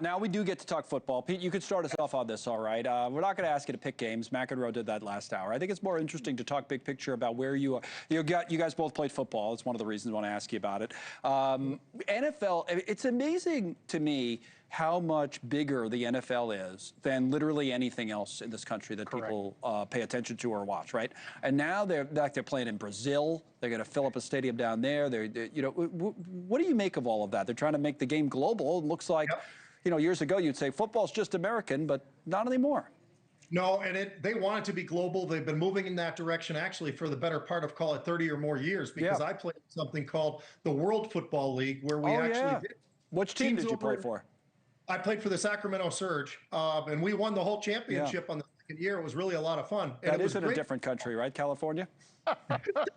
Now we do get to talk football. Pete, you could start us off on this, all right? We're not going to ask you to pick games. McEnroe did that last hour. I think it's more interesting to talk big picture about where you are. You guys both played football. It's one of the reasons I want to ask you about it. NFL, it's amazing to me how much bigger the NFL is than literally anything else in this country that people pay attention to or watch, right? And now they're playing in Brazil. They're going to fill up a stadium down there. What do you make of all of that? They're trying to make the game global. It looks like. Yep. You know, years ago, you'd say football's just American, but not anymore. No, and they want it to be global. They've been moving in that direction actually for the better part of, call it 30 or more years, because I played something called the World Football League, where we did. Which team did you play for? I played for the Sacramento Surge, and we won the whole championship on the second year. It was really a lot of fun. And that is in a different country, right? California?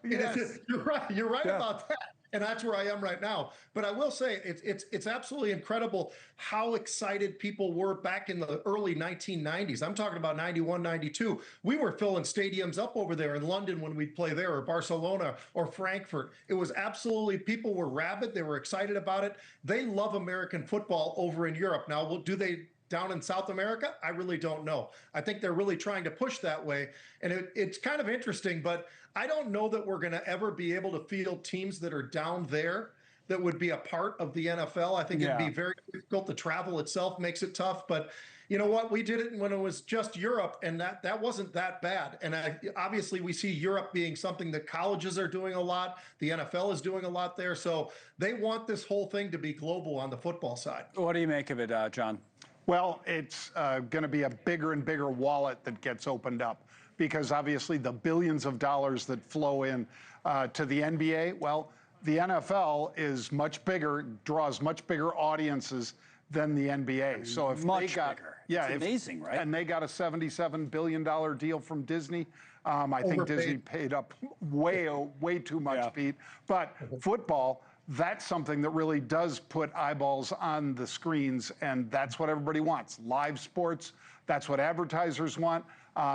Yes. You're right about that. And that's where I am right now. But I will say it's absolutely incredible how excited people were back in the early 1990s. I'm talking about 91, 92. We were filling stadiums up over there in London when we'd play there, or Barcelona or Frankfurt. It was absolutely, people were rabid. They were excited about it. They love American football over in Europe. Now, do they down in South America? I really don't know. I think they're really trying to push that way. And it's kind of interesting, but I don't know that we're going to ever be able to field teams that are down there that would be a part of the NFL. I think it'd be very difficult. The travel itself makes it tough, but you know what? We did it when it was just Europe, and that wasn't that bad. And obviously we see Europe being something that colleges are doing a lot. The NFL is doing a lot there. So they want this whole thing to be global on the football side. What do you make of it, John? Well, it's going to be a bigger and bigger wallet that gets opened up, because obviously the billions of dollars that flow in to the NBA, well, the NFL is much bigger, draws much bigger audiences than the NBA. So if much they got, bigger. It's amazing, right? And they got a $77 billion deal from Disney. I think Disney paid up way too much, Pete. But football, that's something that really does put eyeballs on the screens, and that's what everybody wants. Live sports, that's what advertisers want.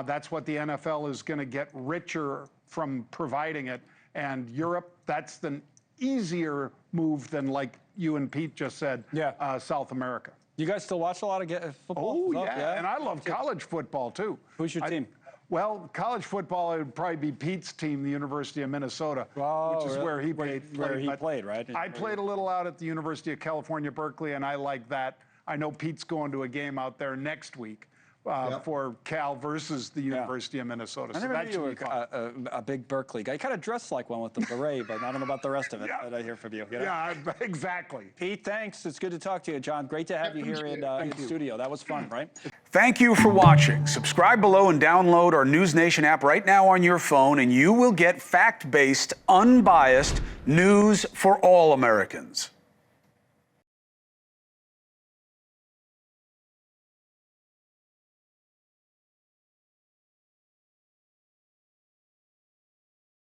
That's what the NFL is going to get richer from providing it. And Europe, that's the easier move than, like you and Pete just said, South America. You guys still watch a lot of football? Oh, yeah. And I love college football, too. Who's your team? Well, college football, it would probably be Pete's team, the University of Minnesota, which is where he played. Right? I played a little out at the University of California, Berkeley, and I like that. I know Pete's going to a game out there next week for Cal versus the University of Minnesota. I never knew you were a big Berkeley guy. You kind of dressed like one with the beret, but I don't know about the rest of it that I hear from you. Yeah, exactly. Pete, thanks. It's good to talk to you, John. Great to have you here in the studio. That was fun, right? Thank you for watching. Subscribe below and download our NewsNation app right now on your phone, and you will get fact-based, unbiased news for all Americans.